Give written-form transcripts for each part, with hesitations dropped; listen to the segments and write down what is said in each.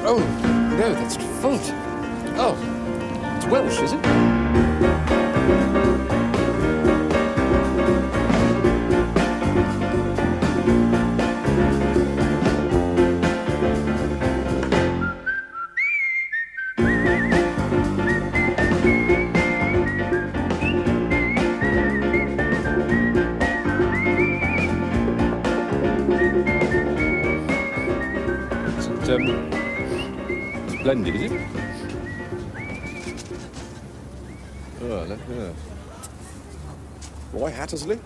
Oh, no, that's fault. Oh, it's Welsh, is it? It's blended, is it? Oh, look at that. Roy Hattersley?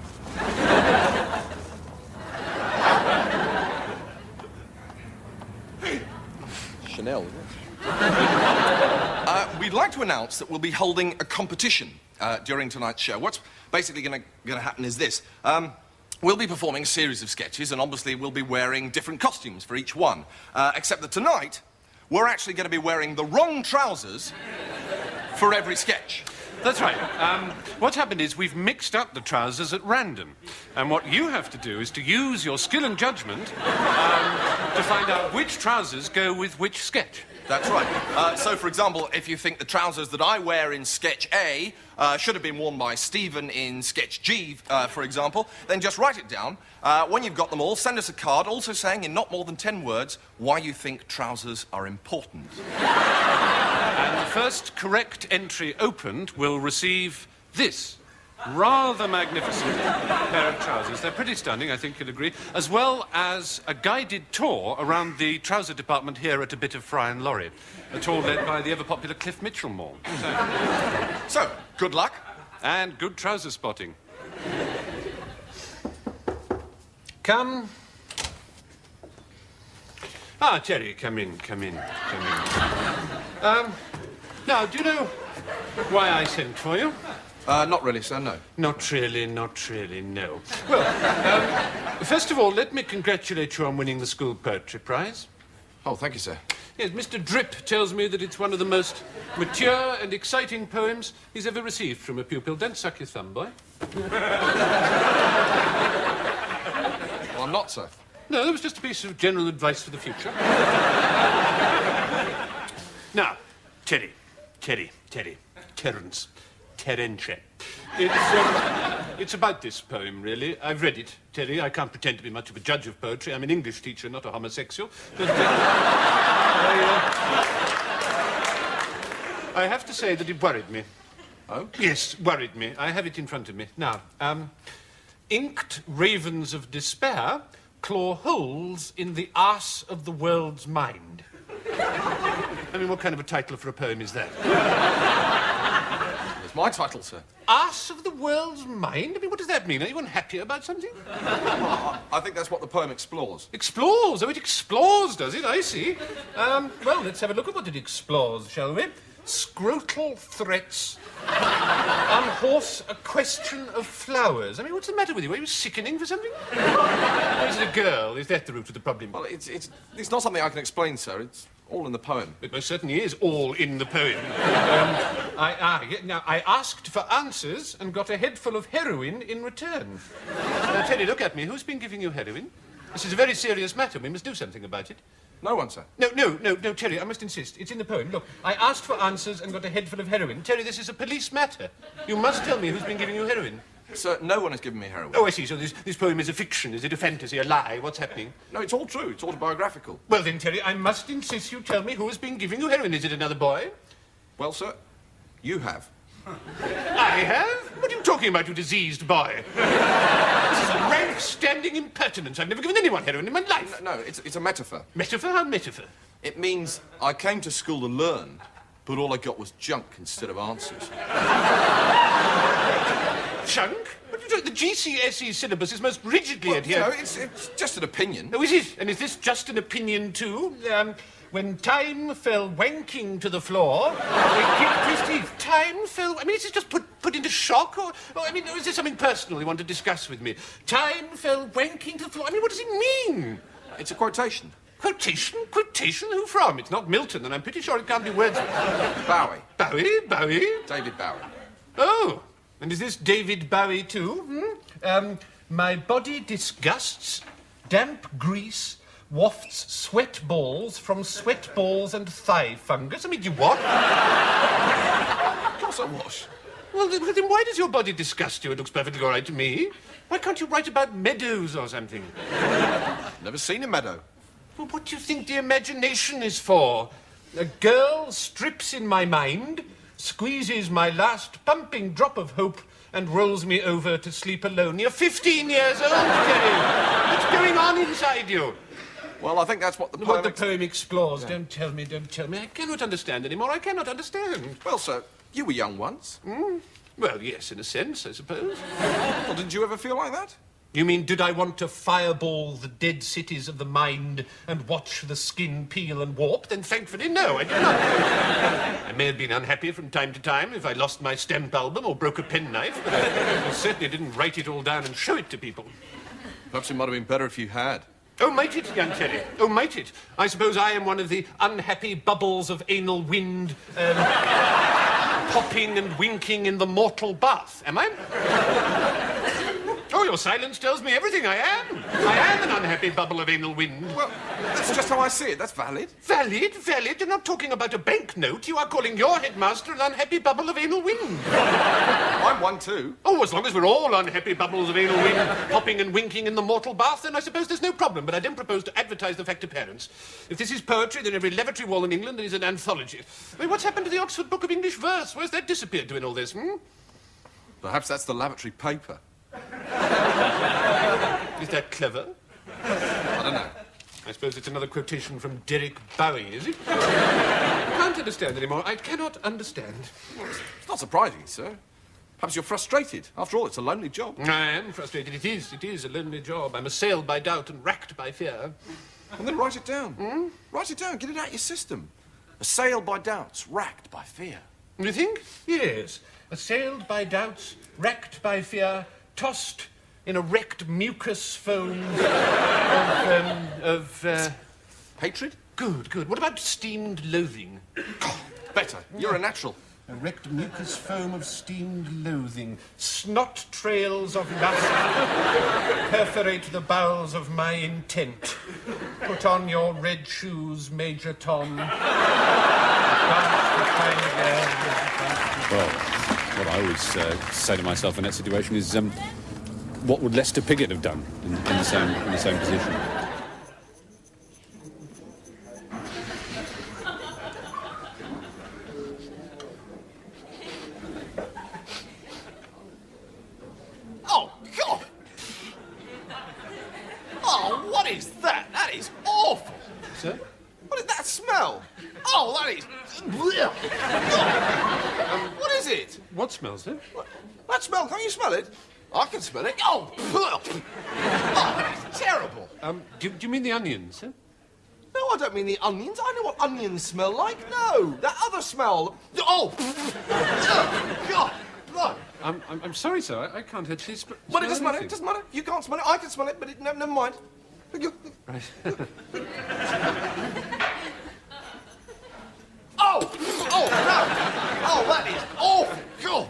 Chanel, isn't it? We'd like to announce that we'll be holding a competition during tonight's show. What's basically going to happen is this. We'll be performing a series of sketches, and obviously we'll be wearing different costumes for each one. Except that tonight, we're actually going to be wearing the wrong trousers for every sketch. That's right. What's happened is we've mixed up the trousers at random. And what you have to do is to use your skill and judgment to find out which trousers go with which sketch. That's right. So, for example, if you think the trousers that I wear in sketch A should have been worn by Stephen in sketch G, for example, then just write it down. When you've got them all, send us a card also saying in not more than 10 words why you think trousers are important. And the first correct entry opened will receive this rather magnificent pair of trousers. They're pretty stunning, I think you'll agree, as well as a guided tour around the trouser department here at a bit of Fry and Laurie, a tour led by the ever-popular Cliff Mitchell-Moore. So, good luck. And good trouser spotting. Come. Ah, Jerry, come in. Now, do you know why I sent for you? Not really, sir, no. Not really, no. Well, first of all, let me congratulate you on winning the school poetry prize. Oh, thank you, sir. Yes, Mr. Drip tells me that it's one of the most mature and exciting poems he's ever received from a pupil. Don't suck your thumb, boy. Well, I'm not, sir. No, that was just a piece of general advice for the future. Now, Terence. It's about this poem, really. I've read it, Terry. I can't pretend to be much of a judge of poetry. I'm an English teacher, not a homosexual. But, I have to say that it worried me. Oh? Yes, worried me. I have it in front of me. Now, inked ravens of despair claw holes in the arse of the world's mind. I mean, what kind of a title for a poem is that? It's my title, sir. Arse of the world's mind? I mean, what does that mean? Are you unhappy about something? I think that's what the poem explores. Explores? Oh, it explores, does it? I see. Well, let's have a look at what it explores, shall we? Scrotal threats. Unhorse a question of flowers. I mean, what's the matter with you? Are you sickening for something? Or is it a girl? Is that the root of the problem? Well, it's not something I can explain, sir. It's all in the poem. It most certainly is all in the poem. Now, I asked for answers and got a head full of heroin in return. Now, Teddy, look at me. Who's been giving you heroin? This is a very serious matter. We must do something about it. No one, sir. No, Terry, I must insist. It's in the poem. Look, I asked for answers and got a head full of heroin. Terry, this is a police matter. You must tell me who's been giving you heroin. Sir, no one has given me heroin. Oh, I see. So this poem is a fiction. Is it a fantasy, a lie? What's happening? No, it's all true. It's autobiographical. Well, then, Terry, I must insist you tell me who has been giving you heroin. Is it another boy? Well, sir, you have. I have? What are you talking about, you diseased boy? This is a rank standing impertinence. I've never given anyone heroin in my life. No, it's a metaphor. Metaphor? How metaphor? It means I came to school to learn, but all I got was junk instead of answers. Junk? What do you do? The GCSE syllabus is most rigidly adhered. No, it's just an opinion. Oh, is it? And is this just an opinion, too? When time fell wanking to the floor, he kicked his teeth. Time fell... I mean, is this just put into shock? Or, I mean, is there something personal you want to discuss with me? Time fell wanking to the floor. I mean, what does it mean? It's a quotation. Quotation? Quotation? Who from? It's not Milton, and I'm pretty sure it can't be Wordsworth. Bowie. Bowie? David Bowie. Oh, and is this David Bowie, too? My body disgusts, damp grease wafts sweat balls from sweat balls and thigh fungus. I mean, you what? Of course I wash. Well, then why does your body disgust you? It looks perfectly all right to me. Why can't you write about meadows or something? Never seen a meadow. Well, what do you think the imagination is for? A girl strips in my mind, squeezes my last pumping drop of hope, and rolls me over to sleep alone. You're 15 years old, Jerry. What's going on inside you? Well, I think that's what the poem... What the poem explores. Yeah. Don't tell me. I cannot understand anymore. I cannot understand. Well, sir, you were young once. Well, yes, in a sense, I suppose. Well, didn't you ever feel like that? You mean, did I want to fireball the dead cities of the mind and watch the skin peel and warp? Then thankfully, no, I did not. I may have been unhappy from time to time if I lost my stamp album or broke a penknife, but I certainly didn't write it all down and show it to people. Perhaps it might have been better if you had. Oh, might it, young Terry? Oh, might it? I suppose I am one of the unhappy bubbles of anal wind, popping and winking in the mortal bath, am I? Oh, your silence tells me everything. I am an unhappy bubble of anal wind. Well, that's just how I see it. That's valid. Valid? You're not talking about a banknote. You are calling your headmaster an unhappy bubble of anal wind. I'm one too. Oh, as long as we're all unhappy bubbles of anal wind, popping and winking in the mortal bath, then I suppose there's no problem. But I don't propose to advertise the fact to parents. If this is poetry, then every lavatory wall in England is an anthology. I mean, what's happened to the Oxford Book of English Verse? Where's that disappeared to in all this, Perhaps that's the lavatory paper. Is that clever? I don't know. I suppose it's another quotation from Derek Bowie, is it? I can't understand anymore. I cannot understand. Well, it's not surprising, sir. Perhaps you're frustrated. After all, it's a lonely job. I am frustrated. It is a lonely job. I'm assailed by doubt and racked by fear. And then write it down. Write it down. Get it out of your system. Assailed by doubts, racked by fear. You think? Yes. Assailed by doubts, racked by fear, tossed in a wrecked mucus foam of Hatred? Good. What about steamed loathing? Better. You're a natural. A wrecked mucus foam of steamed loathing. Snot trails of lust perforate the bowels of my intent. Put on your red shoes, Major Tom. Well, what I always say to myself in that situation is, what would Lester Piggott have done in the same position? Oh, God! Oh, what is that? That is awful! Sir? What is that smell? Oh, that is... What is it? What smells, sir? That smell, can't you smell it? I can smell it. Oh, that is terrible. Do you mean the onions, sir? No, I don't mean the onions. I know what onions smell like. No, that other smell. Oh, God, blood. I'm sorry, sir. I can't actually But it doesn't matter. It doesn't matter. You can't smell it. I can smell it, but never mind. Right. Oh, no. Oh, that is awful. God.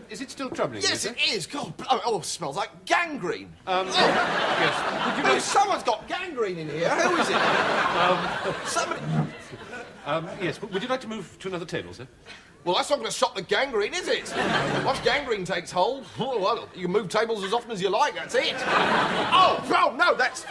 Is it still troubling you, Yes, sir? it is. God, it smells like gangrene. Yes. Would you Someone's got gangrene in here. Who is it? Somebody. Yes. Would you like to move to another table, sir? Well, that's not going to stop the gangrene, is it? Once gangrene takes hold, well, you can move tables as often as you like. That's it. Oh, no, that's...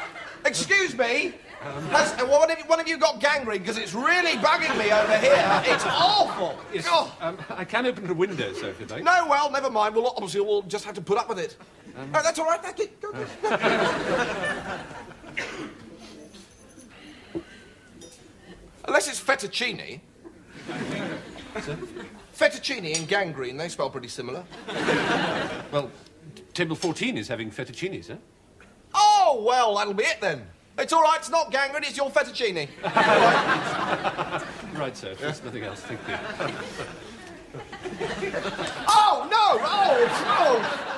Excuse me. One of you got gangrene? Because it's really bugging me over here. It's awful. Yes. Oh. I can open the window, sir, if you'd like. No, well, never mind. Well, obviously, we'll just have to put up with it. No, that's all right. Thank you. Go. Unless it's fettuccine. Sir? Fettuccine and gangrene, they spell pretty similar. Well, table 14 is having fettuccine, sir. Oh, well, that'll be it then. It's all right, it's not gangrene, it's your fettuccine. Right, sir. If there's nothing else, thank you. Oh, no! Oh!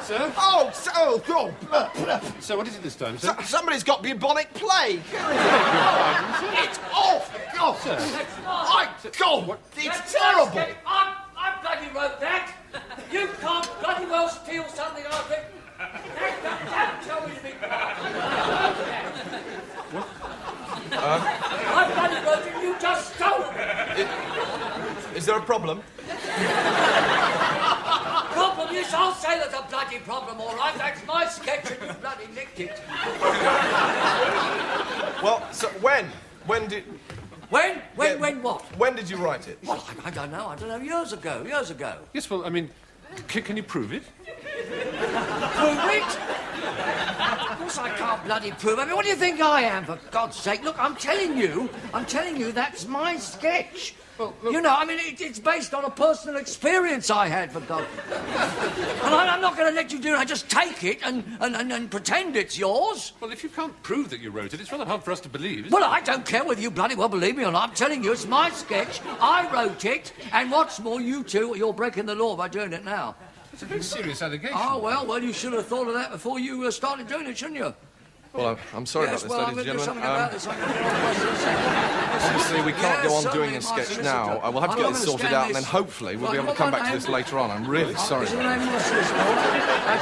Sir? Oh, God! So what is it this time, sir? Somebody's got bubonic plague. It's awful! God! Sir? God! It's terrible! I bloody wrote that. You can't bloody well steal something I've written. Don't tell me to be quiet. Is there a problem? Problem? Yes, I'll say there's a bloody problem, all right. That's my sketch and you bloody nicked it. Well, so when? When did... When? Yeah. When what? When did you write it? Well, I don't know. Years ago. Yes, well, I mean, can you prove it? Prove it? Of course I can't bloody prove it. I mean, what do you think I am, for God's sake? Look, I'm telling you, that's my sketch. Well, look. You know, I mean, it's based on a personal experience I had, for God. And I'm not going to let you do it. I just take it and pretend it's yours. Well, if you can't prove that you wrote it, it's rather hard for us to believe, isn't Well, I don't care whether you bloody well believe me or not. I'm telling you, it's my sketch. I wrote it. And what's more, you two, you're breaking the law by doing it now. It's a very serious allegation. Oh, well, you should have thought of that before you started doing it, shouldn't you? Well, I'm sorry Yes, about well, this, I'm ladies going and to do gentlemen. something about this. Obviously, we can't go on doing a certainly, my sketch now. solicitor. We'll have to I'm get not this gonna sorted stand out, and then this. hopefully we'll be Right, able to what come my back to this name? later on. I'm really sorry. Is your name your solicitor?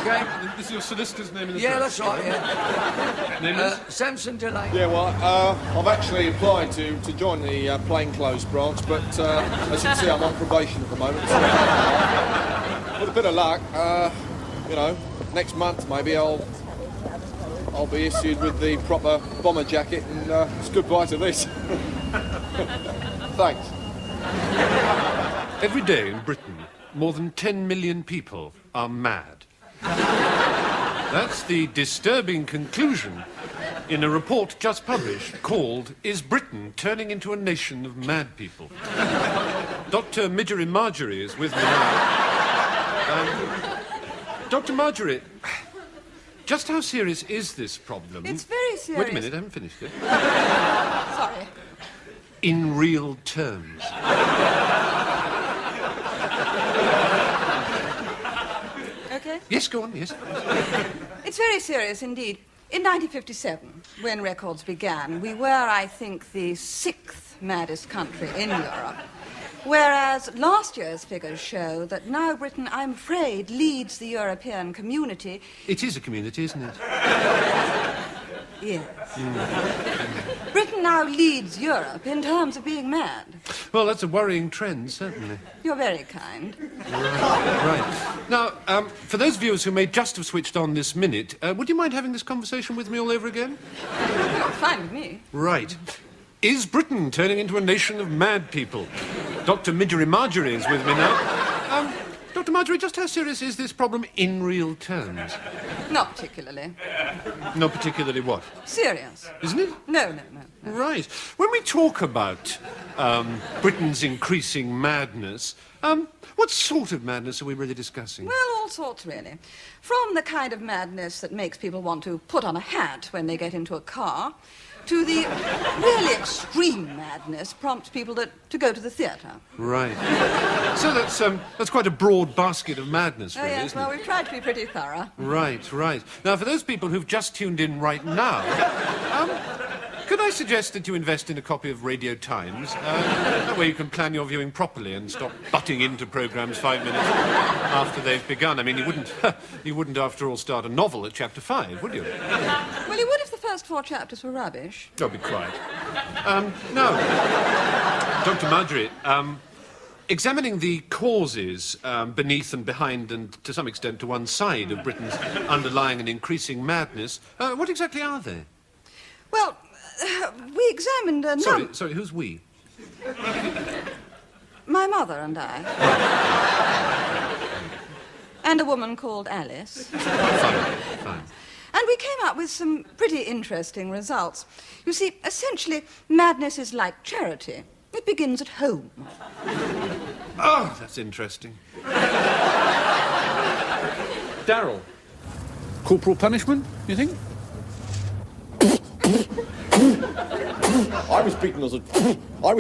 Okay. This is your solicitor's name in the Yeah, press. that's right, yeah. Name is? Samson Delay. Yeah, well, I've actually applied to join the plainclothes branch, but as you can see, I'm on probation at the moment. So, with a bit of luck, you know, next month maybe I'll be issued with the proper bomber jacket, and it's goodbye to this. Thanks. Every day in Britain, more than 10 million people are mad. That's the disturbing conclusion in a report just published called Is Britain Turning into a Nation of Mad People? Dr. Midgery Marjorie is with me now. Dr. Marjorie, just how serious is this problem? It's very serious. Wait a minute, I haven't finished it. Sorry. In real terms. Okay. Yes, go on, yes. It's very serious indeed. In 1957, when records began, we were, I think, the 6th maddest country in Europe. Whereas last year's figures show that now Britain, I'm afraid, leads the European community. It is a community, isn't it? Yes. Britain now leads Europe in terms of being mad. Well, that's a worrying trend, certainly. You're very kind. Right. Now, for those viewers who may just have switched on this minute, would you mind having this conversation with me all over again? Fine with me. Right. Is Britain turning into a nation of mad people? Dr. Midgery Marjorie is with me now. Dr. Marjorie, just how serious is this problem in real terms? Not particularly. Not particularly what? Serious. Isn't it? No. Right. When we talk about Britain's increasing madness, what sort of madness are we really discussing? Well, all sorts, really. From the kind of madness that makes people want to put on a hat when they get into a car, to the really extreme madness prompts people to go to the theatre. Right. So that's quite a broad basket of madness, really, Yes, isn't well, it? we've tried to be pretty thorough. Right. Now, for those people who've just tuned in right now, could I suggest that you invest in a copy of Radio Times? That way you can plan your viewing properly and stop butting into programmes 5 minutes after they've begun. I mean, you wouldn't, after all, start a novel at chapter 5, would you? Well, you would if the first 4 chapters were rubbish. Don't be quiet. Now, Dr. Marjorie, examining the causes beneath and behind and, to some extent, to one side of Britain's underlying and increasing madness, what exactly are they? Well, we examined a Sorry, who's we? My mother and I. And a woman called Alice. Fine. And we came up with some pretty interesting results. You see, essentially, madness is like charity. It begins at home. Oh, that's interesting. Darryl. Corporal punishment, you think? I was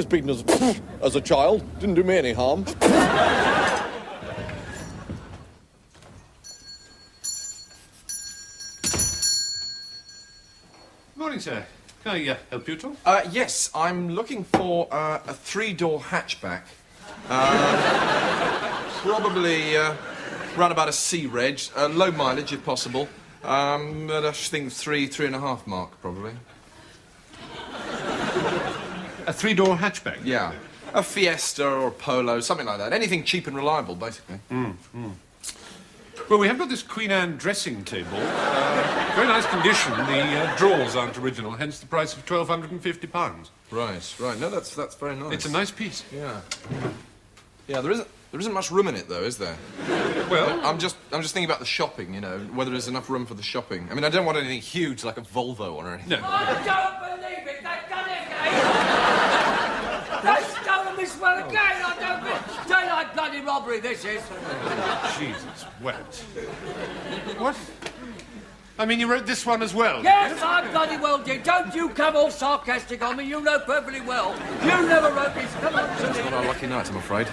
beaten as a child. Didn't do me any harm. Morning, sir. Can I help you at all? Yes, I'm looking for a 3-door hatchback. Probably run about a C reg, low mileage if possible. But I think 3.5 mark, probably. A 3-door hatchback? Yeah. A Fiesta or a Polo, something like that. Anything cheap and reliable, basically. Well, we have got this Queen Anne dressing table. Very nice condition. The drawers aren't original, hence the price of £1,250. Right. No, that's very nice. It's a nice piece. Yeah. Yeah, there isn't much room in it, though, is there? Well, I'm just thinking about the shopping, you know, whether there's enough room for the shopping. I mean, I don't want anything huge like a Volvo or anything. no. I don't believe it! They've done it again! They've stolen this one again! I don't believe it! Daylight bloody robbery, this is! Jesus wept. What? I mean, you wrote this one as well? Yes, I bloody well did. Don't you come all sarcastic on me. You know perfectly well. You never wrote this. Come on, It's not our lucky night, I'm afraid.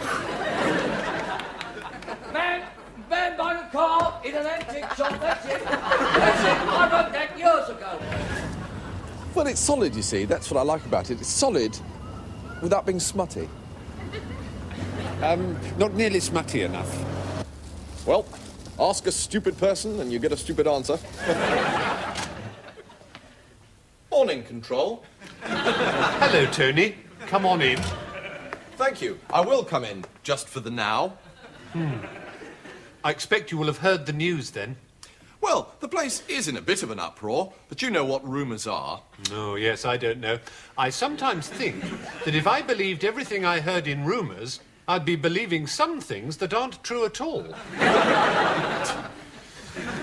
Man by the car in an antique shop. That's it. That's it. I wrote that years ago. Well, it's solid, you see. That's what I like about it. It's solid without being smutty. Not nearly smutty enough. Well, ask a stupid person and you get a stupid answer. Morning, Control. Hello, Tony. Come on in. Thank you. I will come in, just for the now. I expect you will have heard the news then. Well, the place is in a bit of an uproar, but you know what rumours are. Oh, yes, I don't know. I sometimes think that if I believed everything I heard in rumours, I'd be believing some things that aren't true at all.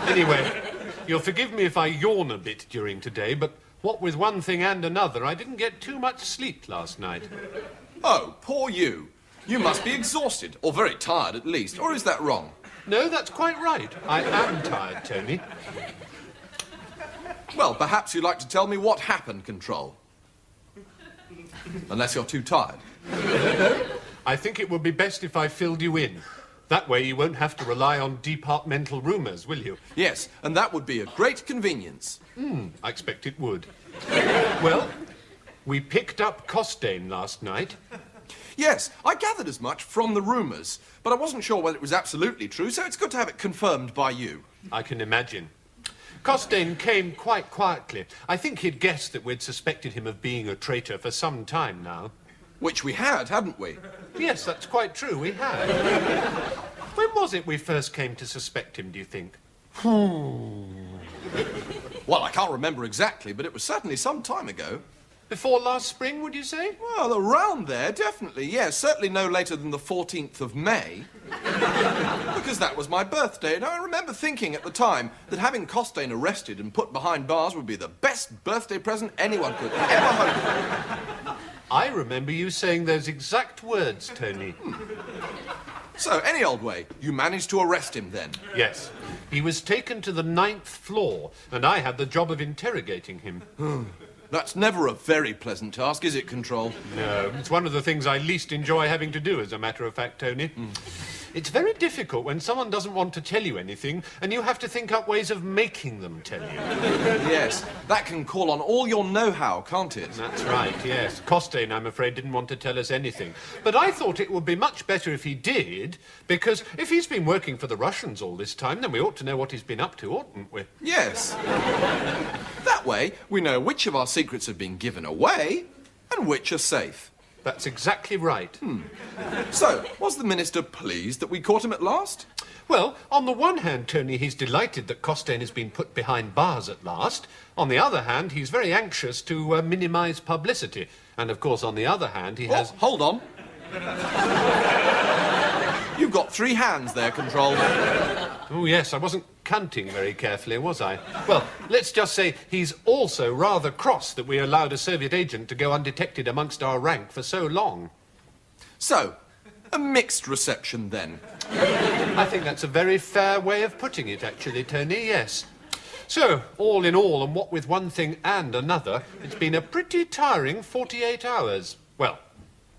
Anyway, you'll forgive me if I yawn a bit during today, but what with one thing and another, I didn't get too much sleep last night. Oh, poor you. You must be exhausted, or very tired at least, or is that wrong? No, that's quite right. I am tired, Tony. Well, perhaps you'd like to tell me what happened, Control. Unless you're too tired. I think it would be best if I filled you in. That way you won't have to rely on departmental rumours, will you? Yes, and that would be a great convenience. I expect it would. Well, we picked up Costain last night. Yes, I gathered as much from the rumours, but I wasn't sure whether it was absolutely true, so it's good to have it confirmed by you. I can imagine. Costain came quite quietly. I think he'd guessed that we'd suspected him of being a traitor for some time now. Which we had, hadn't we? Yes, that's quite true, we had. When was it we first came to suspect him, do you think? Well, I can't remember exactly, but it was certainly some time ago. Before last spring, would you say? Well, around there, definitely, yes. Certainly no later than the 14th of May. Because that was my birthday, and I remember thinking at the time that having Costain arrested and put behind bars would be the best birthday present anyone could ever hope for. I remember you saying those exact words, Tony. So, any old way, you managed to arrest him then? Yes. He was taken to the 9th floor, and I had the job of interrogating him. That's never a very pleasant task, is it, Control? No, it's one of the things I least enjoy having to do, as a matter of fact, Tony. It's very difficult when someone doesn't want to tell you anything, and you have to think up ways of making them tell you. Yes, that can call on all your know-how, can't it? That's right, yes. Costain, I'm afraid, didn't want to tell us anything. But I thought it would be much better if he did, because if he's been working for the Russians all this time, then we ought to know what he's been up to, oughtn't we? Yes. That way, we know which of our secrets have been given away and which are safe. That's exactly right. So, was the Minister pleased that we caught him at last? Well, on the one hand, Tony, he's delighted that Costain has been put behind bars at last. On the other hand, he's very anxious to minimise publicity. And, of course, on the other hand, he has... Oh, hold on. You've got 3 hands there, Control. Oh, yes, I wasn't counting very carefully, was I? Well, let's just say he's also rather cross that we allowed a Soviet agent to go undetected amongst our rank for so long. So, a mixed reception then. I think that's a very fair way of putting it, actually, Tony, yes. So, all in all, and what with one thing and another, it's been a pretty tiring 48 hours. Well,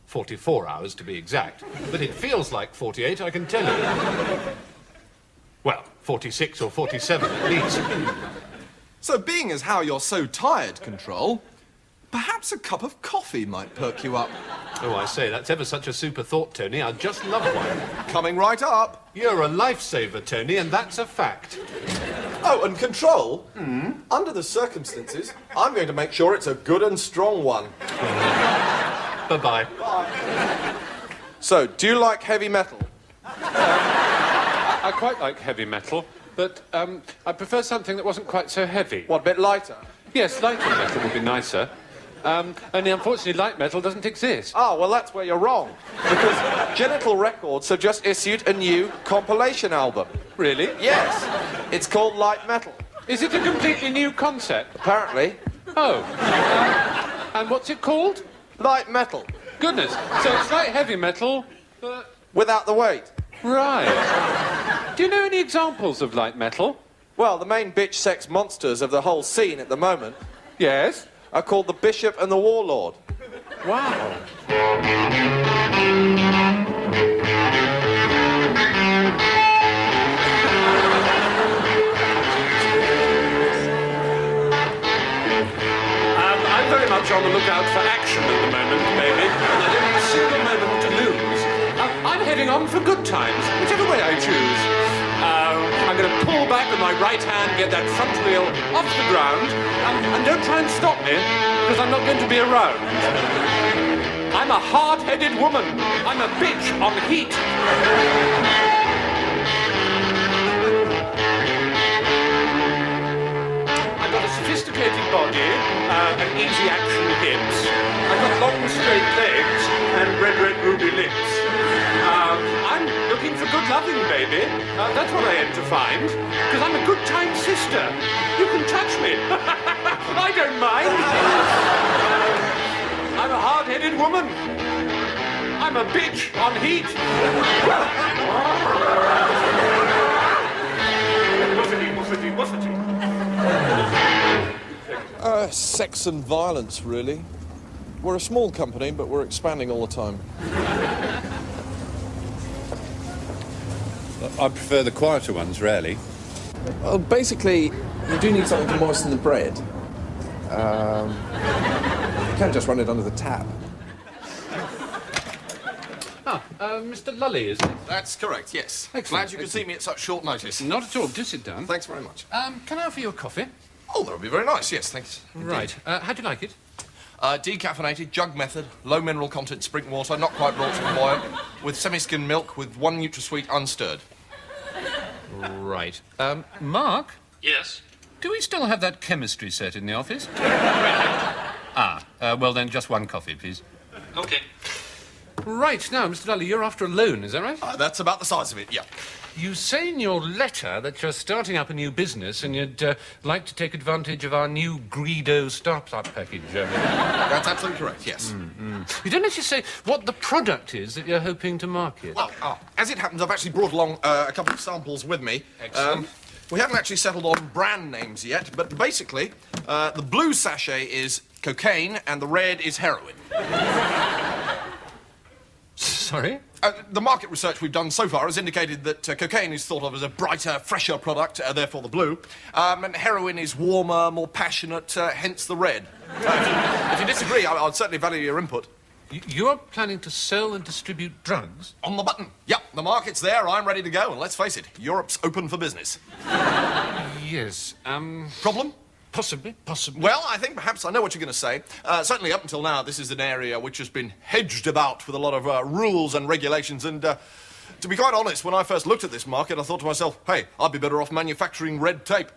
44 hours to be exact. But it feels like 48, I can tell you. Well, 46 or 47 at least. So, being as how you're so tired, Control, perhaps a cup of coffee might perk you up. Oh, I say, that's ever such a super thought, Tony. I'd just love one. Coming right up. You're a lifesaver, Tony, and that's a fact. Oh, and Control, under the circumstances, I'm going to make sure it's a good and strong one. Bye-bye. So, do you like heavy metal? I quite like heavy metal, but I prefer something that wasn't quite so heavy. What, a bit lighter? Yes, lighter metal would be nicer. Only unfortunately light metal doesn't exist. Oh, well, that's where you're wrong. Because Genital Records have just issued a new compilation album. Really? Yes. It's called Light Metal. Is it a completely new concept? Apparently. Oh. And what's it called? Light Metal. Goodness. So it's like heavy metal, but... Without the weight. Right. Do you know any examples of light metal? Well, the main bitch sex monsters of the whole scene at the moment Yes. are called the Bishop and the Warlord. Wow. I'm very much on the lookout for action at the moment, baby. I don't have a single moment to lose. I'm heading on for good times, whichever way I choose. I'm going to pull back with my right hand, get that front wheel off the ground, and don't try and stop me, because I'm not going to be around. I'm a hard-headed woman. I'm a bitch on heat. I've got a sophisticated body, and easy action hips. I've got long straight legs and red ruby lips. I'm looking for good loving, baby. That's what I aim to find. Because I'm a good time sister. You can touch me. I don't mind. I'm a hard-headed woman. I'm a bitch on heat. Wuffity. Sex and violence, really. We're a small company, but we're expanding all the time. I prefer the quieter ones, rarely. Well, basically, you do need something to moisten the bread. You can't just run it under the tap. Mr. Lully, is it? That's correct, yes. Excellent, Glad you could see me at such short notice. Not at all. Do sit down. Thanks very much. Can I offer you a coffee? Oh, that would be very nice, yes, thanks. Right. How do you like it? Decaffeinated, jug method, low mineral content spring water, not quite brought to the boil, with semi-skim milk with 1 NutraSweet unstirred. Right. Mark? Yes? Do we still have that chemistry set in the office? Well then, just 1 coffee, please. Okay. Right, now, Mr. Lully, you're after a loan, is that right? That's about the size of it, yeah. You say in your letter that you're starting up a new business and you'd like to take advantage of our new Greedo startup package. That's absolutely correct, yes. You don't actually say what the product is that you're hoping to market. Well, as it happens, I've actually brought along a couple of samples with me. Excellent. We haven't actually settled on brand names yet, but basically, the blue sachet is cocaine and the red is heroin. Sorry? The market research we've done so far has indicated that cocaine is thought of as a brighter, fresher product, therefore the blue, and heroin is warmer, more passionate, hence the red. If you disagree, I'd certainly value your input. You're planning to sell and distribute drugs? On the button. Yep, the market's there, I'm ready to go, and let's face it, Europe's open for business. Yes. Problem? Possibly. Well, I think perhaps I know what you're going to say. Certainly up until now, this is an area which has been hedged about with a lot of rules and regulations, and to be quite honest, when I first looked at this market, I thought to myself, hey, I'd be better off manufacturing red tape.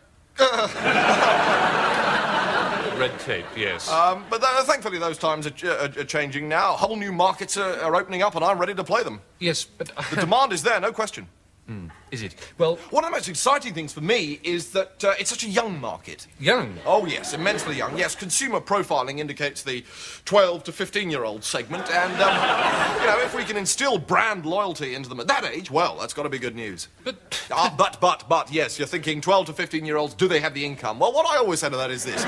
Red tape, yes. But thankfully those times are changing now. Whole new markets are opening up and I'm ready to play them. Yes, but... The demand is there, no question. Is it? Well... One of the most exciting things for me is that it's such a young market. Young? Oh, yes, immensely young. Yes, consumer profiling indicates the 12 to 15-year-old segment, and, you know, if we can instill brand loyalty into them at that age, well, that's got to be good news. But... But, yes, you're thinking 12 to 15-year-olds, do they have the income? Well, what I always say to that is this.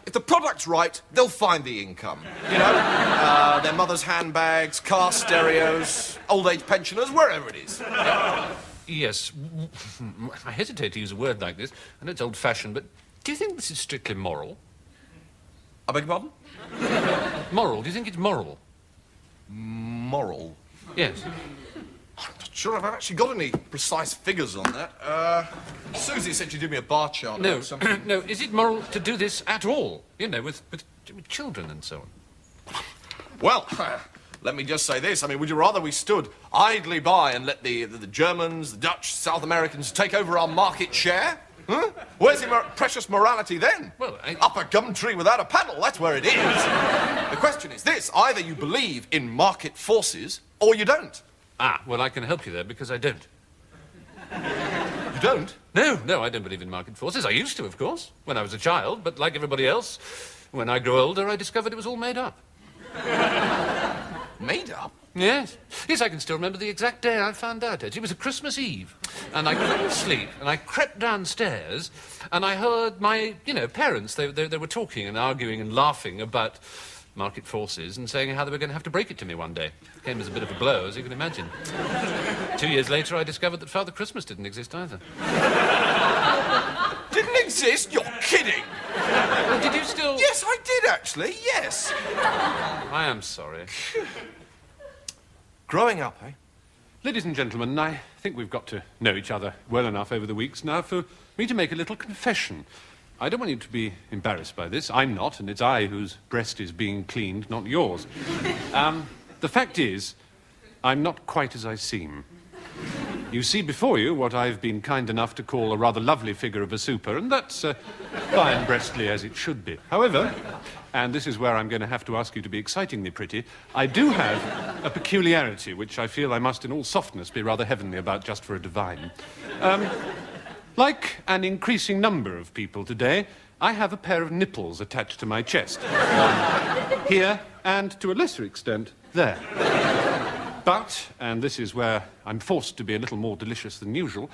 If the product's right, they'll find the income. You know, their mother's handbags, car stereos, old-age pensioners, wherever it is. Yes. I hesitate to use a word like this. I know it's old-fashioned, but do you think this is strictly moral? I beg your pardon? Moral. Do you think it's moral? Moral? Yes. I'm not sure if I've actually got any precise figures on that. Susie said she'd give me a bar chart. No, or something. no. Is it moral to do this at all? You know, with children and so on. Well, let me just say this. I mean, would you rather we stood idly by and let the Germans, the Dutch, South Americans take over our market share? Huh? Where's your precious morality then? Well, Up a gum tree without a paddle, that's where it is. The question is this, either you believe in market forces or you don't. Ah, well, I can help you there because I don't. You don't? No, I don't believe in market forces. I used to, of course, when I was a child, but like everybody else, when I grew older, I discovered it was all made up. Made up? Yes, I can still remember the exact day I found out it. It was a Christmas Eve, and I couldn't sleep, and I crept downstairs, and I heard my, parents, they were talking and arguing and laughing about market forces and saying how they were going to have to break it to me one day. It came as a bit of a blow, as you can imagine. 2 years later, I discovered that Father Christmas didn't exist either. Didn't exist? You're kidding! Well, did you still... Yes, I did, actually, yes. I am sorry. Growing up, eh? Ladies and gentlemen, I think we've got to know each other well enough over the weeks now for me to make a little confession. I don't want you to be embarrassed by this. I'm not, and it's I whose breast is being cleaned, not yours. The fact is, I'm not quite as I seem. You see before you what I've been kind enough to call a rather lovely figure of a super, and that's fine breastly as it should be. However, and this is where I'm going to have to ask you to be excitingly pretty, I do have a peculiarity which I feel I must in all softness be rather heavenly about just for a divine. Like an increasing number of people today, I have a pair of nipples attached to my chest. Here, and to a lesser extent, there. But, and this is where I'm forced to be a little more delicious than usual,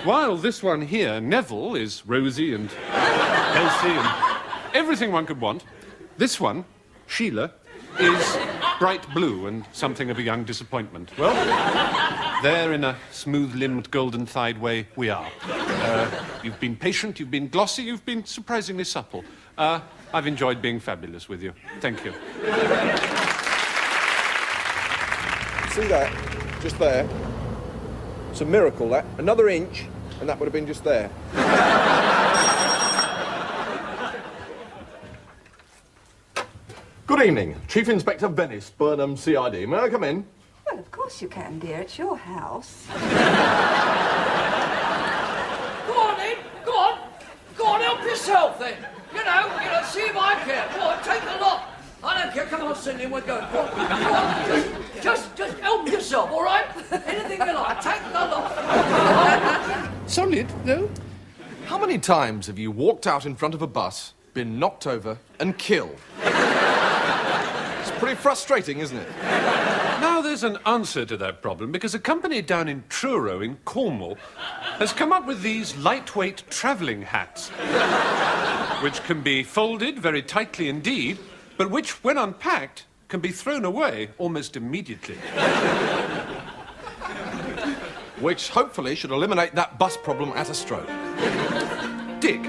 while this one here, Neville, is rosy and healthy and everything one could want, this one, Sheila, is bright blue and something of a young disappointment. Well, there in a smooth-limbed, golden-thighed way we are. You've been patient, you've been glossy, you've been surprisingly supple. I've enjoyed being fabulous with you. Thank you. See that? Just there. It's a miracle, that. Another inch, and that would have been just there. Good evening. Chief Inspector Venice, Burnham CID. May I come in? Well, of course you can, dear. It's your house. Go on, then. Go on. Go on, help yourself, then. See if I care. Go on, take the lot. I don't care. Come on, Cindy, we're going. Go on. Just help yourself, all right? Anything you like. Take the lot. Solid, though. How many times have you walked out in front of a bus, been knocked over, and killed? It's pretty frustrating, isn't it? Now there's an answer to that problem, because a company down in Truro in Cornwall has come up with these lightweight travelling hats, which can be folded very tightly indeed, but which, when unpacked, can be thrown away almost immediately. Which hopefully should eliminate that bus problem at a stroke. Dick,